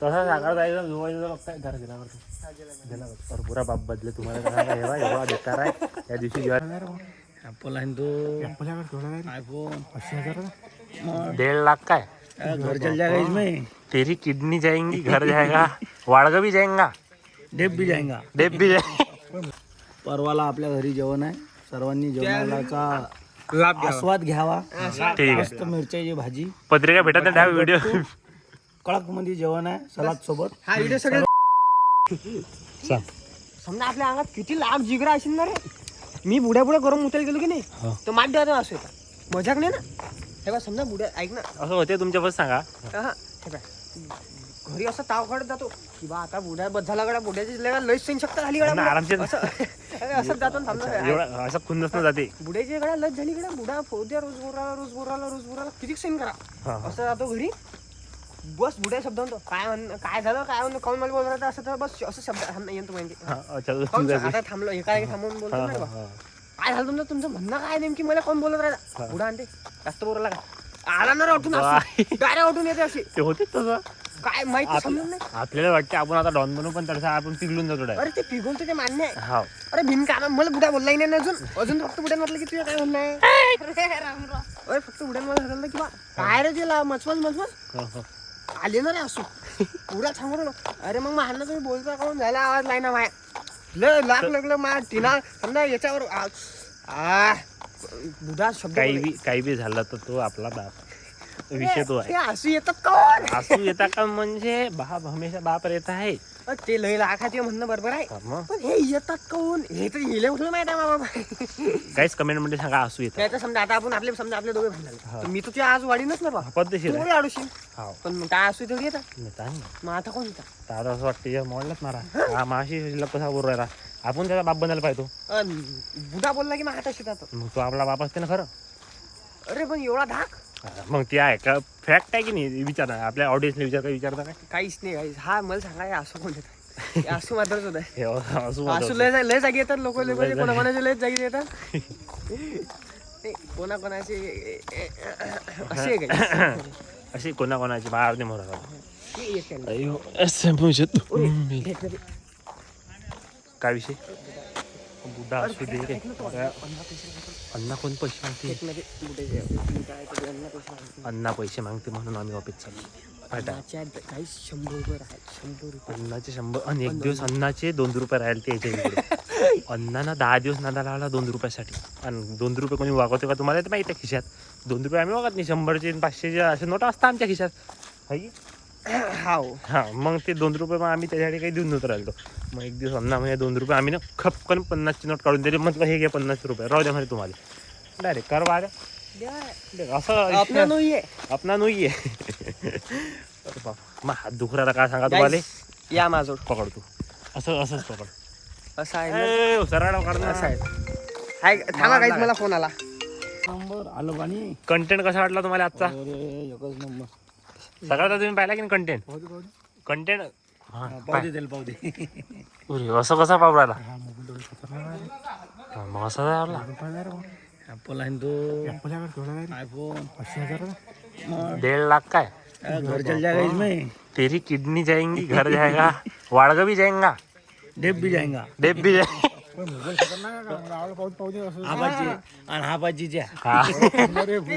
तसा साखर जायचं जोवायचं बघ काय घरा गेला और पुरा बाप बदले तुम्हाला कसा एवढा एवढा बेकार आहे त्या दिवशी जेव्हा ॲपल आहे तो आयफोन 1.5 लाख काय घर चल जाएगा इसमें, तेरी किडनी जाएंगी घर जाएगा वाळगा भी जाएगा डेप भी जाएगा. डेप भी जाएगा. परवाला आपल्या घरी जेवण आहे, सर्वांनी जेवणाचा आस्वाद घ्यावा. ठीक आहे मस्त मिरच्याची भाजी, पत्रिका भेटत नाही त्या व्हिडिओ कडक मध्ये जेवण आहे सलाद सोबत. हा व्हिडिओ सगळं समजा आपल्या अंगात किती लाभ जिगरा असेल ना रे. मी बुड्या करून उचल गेलो की नाही तर माठ द्यायचा असं येतात मजाक नाही ना. हे बघ समजा बुड्या ऐक ना असं होते तुमच्या बस सांगा हा हे बघ घरी असं ताव काढत जातो की बा आता बुड्या बस झाला गड्या बुड्याची लयच शक्ती झाली गड्या आरामशीर असं जातो थांबलं एवढा असं खुन्नस न जाते बुड्याची गड्या लस झाली गड्या बुडा फोद्या रोज बोराला किती सेन करा असं जातो घरी बस बुड्या शब्द म्हणतो काय झालं काय म्हणतो काऊन मला बोलत असं तर बस असं शब्द येतो म्हणजे आता थांबलो एका थांबून बोलतो ना बा काय झालं तुमचं म्हणणं काय नेमकी मला कोण बोलत राहिला बुडा आणते जास्त बोलायला काय आला ना उठून डायरेक्ट उठून येते अशी ते होते तसं काय माहिती समजून नाही. आपल्याला वाटते आपण आता डॉन बनू पण तसं आपण पिघलून जातो direct. अरे ते पिघोलते ते मान्य आहे. हाव अरे बिन का मला बुड्या बोललाही नाही अजून फक्त बुड्यान म्हटलं की तुझं काय म्हणणं आहे. अरे फक्त बुड्यान मला सांगितलं की बा काय रे तिला मचमच आले ना रे असू पुरा सांगू. अरे मग हाणं तुम्ही बोलता का झाला आवाज नाही ना माया लय लाख लागलं मा टिना समजा याच्यावर बुडा शब्द काही बी झालं तर तो आपला बाप विषय तो आहे. ते असू येतात कोण असू येता का म्हणजे बाप हमेशा बाप येत आहे. ते लय लाखाचे म्हणणं बरोबर आहे मग पण हे येतात कोण हे तर गेले उठलं माहिती आहे बाबा. काहीच कमेंट मध्ये सांगा असू येतं काय तर समजा आता आपण आपले दोघे भांडले मी तुझ्या आज वाढीनच ना बा पद्धतशीर तू आडूशी हाव पण मग काय असू थोडी येतात नाही मग आता कोण येतात दादा असं वाटतं मोडलाच मारा हा माशी कसा बोलू राहिला आपण त्याचा बाप बनायला पाहिजे. बुडा बोलला की मग आता शिकतात मग तो आपला बाप असते ना खरं. अरे पण एवढा धाक मग ते आहे का फॅक्ट आहे की नाही विचार आपल्या ऑडियन्सने विचारता काय काहीच नाही काहीच हा मला सांगा हे असं कोण येतात असू मात्रच होत हे असू असू लय जागी येतात लोक कोणाकोणाचे लयच जागी येतात कोणाकोणाचे असे काय अशी कोणाकोणाची बाहेर नाही म्हणा काय विषय बुड्ढा असू दे अण्णा कोण पैसे मागते अण्णा पैसे मागते म्हणून आम्ही ऑफिस चाललो. काही 100 रुपये राहत अन्नाचे 100 आणि एक दिवस अन्नाचे 2 रुपये राहिले ते याच्या अण्णांना 10 दिवस नादा लावला 2 रुपयासाठी. आणि 2 रुपये कोणी वागवते का तुम्हाला ते माहिती आहे खिशात 2 रुपये आम्ही वागत नाही 100चे 500चे असे नोटा असतात आमच्या खिशात हाय हा मग ते 2 रुपये मग आम्ही त्याच्यासाठी काही देऊन नव्हतं राहिलो. मग एक दिवस अण्णा म्हणजे 2 रुपये आम्ही ना खपकन 50ची नोट काढून दिली म्हटलं हे घ्या 50 रुपये राहू द्या म्हणजे तुम्हाला डायरेक्ट कर वाऱ्या असं आपला नोई आहे. मग हात दुखराला काय सांगा तुम्हाला या माझं पकड तू असंच पकड असं आहे सरळ काढणार असं आहे हाय थांबा काहीच मला फोन आला नंबर आलं पाणी. कंटेंट कसा वाटला तुम्हाला आजचा एकच नंबर. सगळ्यात तुम्ही पाहिला की कंटेंट पाहू दे असं कसा पावराला मग असं आवडला ॲपल आहे तो आयफोन 1.5 लाख काय घर चल जाएगा इसमें, तेरी किडनी जाएंगी घर जाएगा वाळगा भी जाएगा डेप भी जाएगा. डेप भी जाएगा. आणि हा बाजीच्या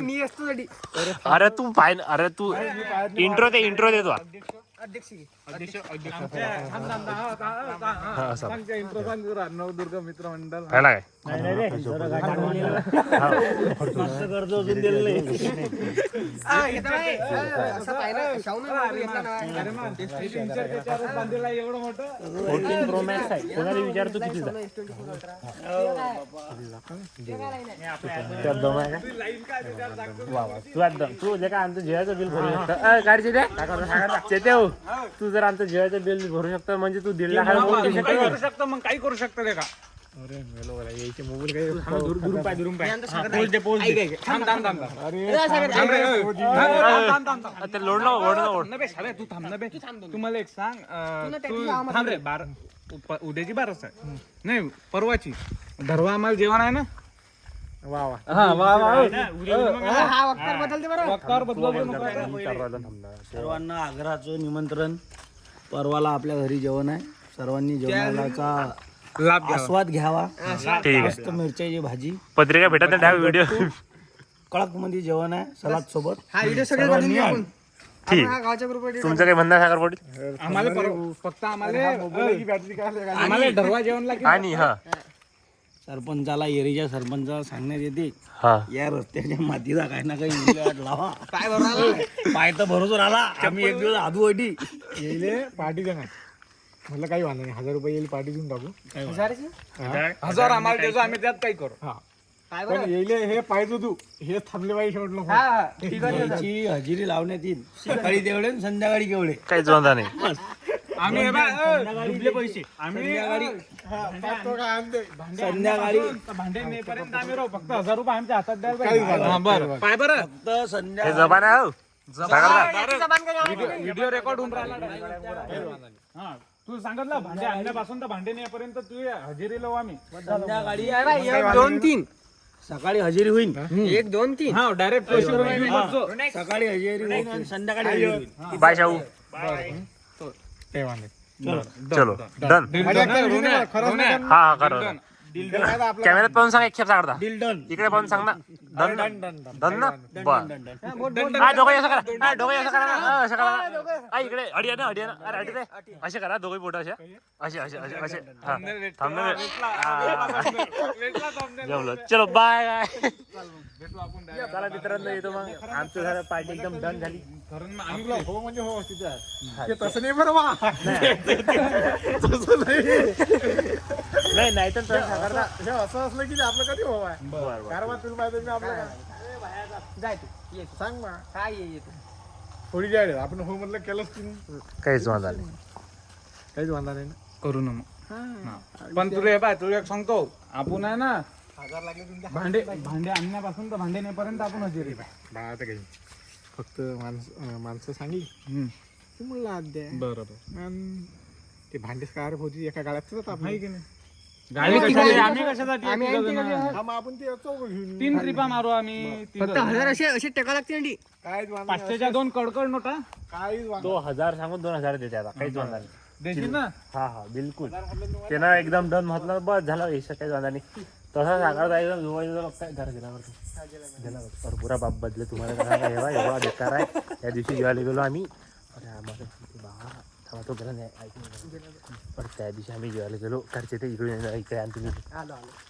मी असतो साठी अरे तू इंट्रो दे तू अध्यक्ष नवदुर्ग मित्र मंडळ काय एवढं मोठं 14 प्रो मॅक्स आहे कोणाला विचारतो कितीचा तू जे काय आमचं जेवायचं बिल भरू शकता गाडीचे द्या तू जर आमचं जेवायचं बिल भरू शकता म्हणजे तू 1.5 लाख करू शकतो मग काही करू शकतो का अरे यायचे मोबाईल काय दुरून पाय तू थांब ना बे तुम्हाला एक सांग तू थांब रे 12 उद्याची 12 आहे नाही परवाची धरवा आम्हाला जेवण आहे ना सर्वांना आग्रहाचं निमंत्रण परवाला आपल्या घरी जेवण आहे, सर्वांनी जेवणाचा लाभ घ्यावा. आस्वाद घ्यावा. ठीक आहे. मस्त मिरच्याची भाजी, पत्रिका भेटत नाही व्हिडिओ. कडक मध्ये जेवण आहे, सलाद सोबत. हा व्हिडिओ सगळे सर्वांनी बनवून या. आपण ठीक. हा गावच्या ग्रुपवर तुमचं काही म्हणणं सागर पडेल आम्हाला फक्त आम्हाला ढरवा जेवणला की आणि हा सरपंचाला, एरिया सरपंचाला सांगण्यात येते, हा या रस्त्याच्या मातीचा काही ना काही विल्हेवाट लावा. काय बरोबर पाय तर भरोसा आला. आम्ही एक दिवस आधू अटी येईल पार्टी देणार म्हटलं काही वांधा नाही, 1000 रुपये येईल पार्टी देऊन टाकू. हजार आम्हाला देतो, आम्ही त्यात काही करू. हा काय पण येईल हे पाहिजे तू हे थांबले पाहिजे शेवट नको. हा ठीक आहे याची हजेरी लावण्यात येईल. सकाळी तेवढे आणि संध्याकाळी केवढे. काहीच वांधा नाही. आम्ही हे बघ, डुबले पैसे. आम्ही संध्याकाळी तो काय आणते संध्याकाळी भांडे नेपर्यंत आम्ही राहू. फक्त 1000 रुपये आमच्या हातात द्यायला काहीच पाहिजे. वांधा हा, बरं पाय बरं फक्त हे संध्याकाळी जबान आहे हो. सागर व्हिडिओ रेकॉर्ड होऊन राहिला. हा तू सांगितलं भांडे आणण्यापासून तर भांडे नेपर्यंत तू हजेरी लावू आम्ही. संध्याकाळी 1 2 3 सकाळी हजेरी होईल. 1 2 3 हा डायरेक्ट सकाळी हजेरी होईल आणि संध्याकाळी हजेरी होईल. बाय शाहू. काही वांधा चलो डन. खरंच हा हा करा. कॅमेऱ्यात पाहून सांग एक खेप सागरता. Deal done. इकडे पाहून सांग ना. डन ना? डन ना बर. Done done. हा दोघे असं करा. हा दोघे असं करा ना. हा, असं करा ना. हा इकडे अडी आहे ना अडी आहे ना. अरे अडी दे. असे करा दोघे बोट असे असे असे असे असे हा थांबणार. जमलं. चलो बाय बाय. चला मित्रांनो येतो मग. आमचं घर पार्टी एकदम डन झाली. हो म्हणजे हो तिथं ते तसं नाही बरं बा. तसं नाही नाही नाही तर सागरता. हे असं असलं की ते आपलं कधी हो आहे बरं कारण मग तुला माहिती आहे मी आपलं काय जाय तू ये तू. सांग ना काय ये तू थोडी जी आहे आपण हो म्हटलं केलंच की नाही. काहीच वांधा नाही. काहीच वांधा नाही ना. करू ना मग. पण तुला हे पाय तुला एक सांगतो आपण आहे ना भांडे आणण्यापासून तर भांडे नेपर्यंत आपण हजेरी पाय. आता काही फक्त माणसं सांगली की म्हणलं आद्या बरोबर आणि ते भांडेच कार होती एका गाड्यात आपण आहे की नाही. गाडी कशाला आम्ही कशासाठी आम्ही आहे? आणखी कधी आहे? हा मग आपण ते चौक घेऊन 3 ट्रिपा मारू आम्ही. फक्त 1000 असे टेका लागते अंडी. काहीच वांधा नाही. 500च्या 2 कडकड नोटा काहीच वांधा तो 1000 सांगून 2000 देते आता. काहीच वांधा नाही. देशील ना. हा हा बिलकुल. त्यानं एकदम डन म्हटलं बस झालं. याच्या काही वांधा नाही. तसा सागरता एकदम जोवायचं काय घर गेला बरं पुरा बाप बदले तुम्हाला कसा काय एवढा बेकार आहे. त्या दिवशी जेवायला गेलो आम्ही. अरे आम्हाला बाबा तो गेला नाही पण त्या दिवशी आम्ही जेवायला गेलो. घरचे ते इकडे आणि तुम्ही त्या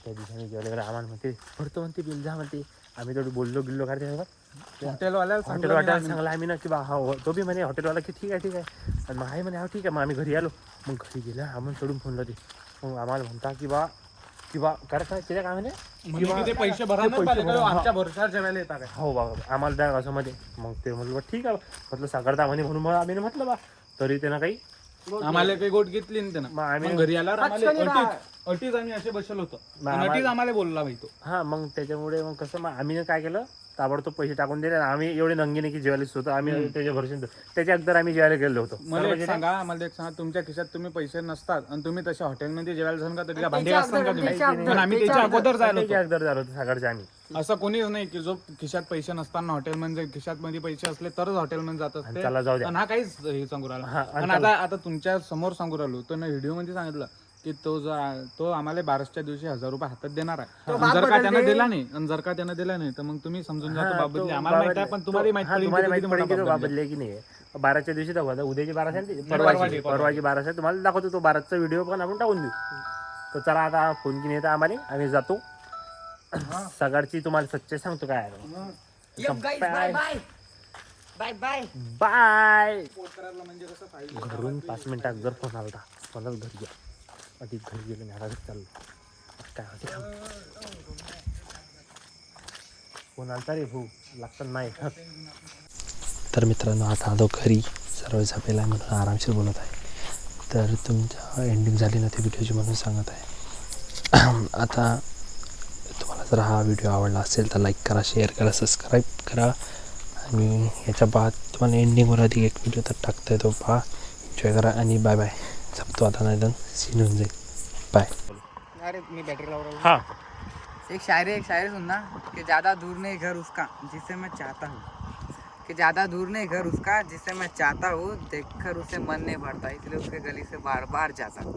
दिवशी आम्ही जेवायला गेलो. आम्हाला म्हणते पडतो म्हणते बिल जा म्हणते. आम्ही थोडी बोललो गिल्लो काढते हॉटेलवाल्याला हॉटेलवाल्याला सांगला आम्ही ना की बा हा तो बी म्हणे हॉटेलवाला की ठीक आहे आणि मग आई म्हणे हा ठीक आहे. मग आम्ही घरी आलो. मग घरी गेलं आम्हाला सोडून फोन लावते. मग आम्हाला म्हणता की बा काय त्याच्या काय म्हणे म्हणजे ते पैसे भरा ना पाहिजे का? आमच्या भरोशावर जेवायला येतात काय? हो बाबा आम्हाला द्या असं मध्ये. मग ते म्हटलं बा ठीक आहे म्हटलं सागरता म्हणे म्हणून मग आम्ही म्हटलं बा तरी त्यानं काही आम्हाला काही गोट घेतली ना त्यानं. मग आम्ही मग घरी आल्यावर आम्हाला अटीच आम्ही असे बसलो होतो. अटीच आम्हाला बोलला भाई तो. हा मग त्याच्यामुळे मग कसं मग आम्ही काय केलं ताबडतोब पैसे टाकून दिले. आम्ही एवढे नंगीने की जेवायला होतो आम्ही त्याच्या भरोशाने त्याच्या अगोदर आम्ही जेवायला गेलो होतो. मला एक सांगा तुमच्या खिशात तुम्ही पैसे नसतात आणि तुम्ही तशा हॉटेलमध्ये जेवायला जाऊन का तरी भांडे असतात का तुम्ही? पण आम्ही त्याच्या अगोदर जायला त्याच्या होतो. अगोदर झालो होतो सागरच्या आम्ही. असं कोणीच नाही की जो खिशात पैसे नसताना हॉटेल मध्ये खिशात मध्ये पैसे असले तरच हॉटेल मध्ये जात असते. त्याला जाऊ द्या. पण हा काहीच हे सांगू हा, राहिला. आणि पण आता तुमच्या समोर सांगू राहिलो तो व्हिडिओ मध्ये सांगितलं की तो आम्हाला 12च्या दिवशी 1000 रुपये हातात देणार आहे. आणि जर का त्यानं दिला नाही आणि जर का त्यानं दिला नाही तर मग तुम्ही समजून जातो बाबा बदली. आम्हाला माहित आहे पण तुम्हाला माहित पडेल तुम्हाला की माहित किती पडेल मोठा की तो बाप बाप बदले की नाही. 12च्या दिवशी दाखवा उद्याची 12 आहे परवाची. परवाची 12 आहे. तुम्हाला दाखवतो तो 12चा व्हिडिओ पण आपण टाकून देऊ. तर चला आता फोन की नाही आम्हाला आम्ही जातो. सकाळची तुम्हाला सच्चे सांगतो काय बाय बाय बाय. घरून 5 मिनिटात जर फोन आला मला घरी घ्या. अधिक घरी गेलो नाही आता चाललो काय होते फोन आलता रे भाऊ लागतात नाही. तर मित्रांनो आता आलो घरी. सर्व झपेला म्हणून आरामशीर बोलत आहे. तर तुमच्या एंडिंग झाली ना ते व्हिडिओची म्हणून सांगत आहे. आता तुम्हाला जर हा व्हिडिओ आवडला असेल तर लाईक करा, शेअर करा, सबस्क्राईब करा आणि याच्या बाद तुम्हाला एंडिंगवर अधिक एक व्हिडिओ तर टाकता येतो. पहा एन्जॉय करा आणि बाय बाय. जपतो आता नाही तर सीन होऊन जाईल. बाय. अरे मी बॅटरी लावून हाँ एक शायरी सुनना कि ज़्यादा दूर नहीं घर उसका जिसे मैं चाहता हूँ, कि ज्यादा दूर नहीं घर उसका, जिसे मैं चाहता हूँ देखकर उसे मन नहीं भरता, इसलिए उसके गली से बार बार जाता हूँ।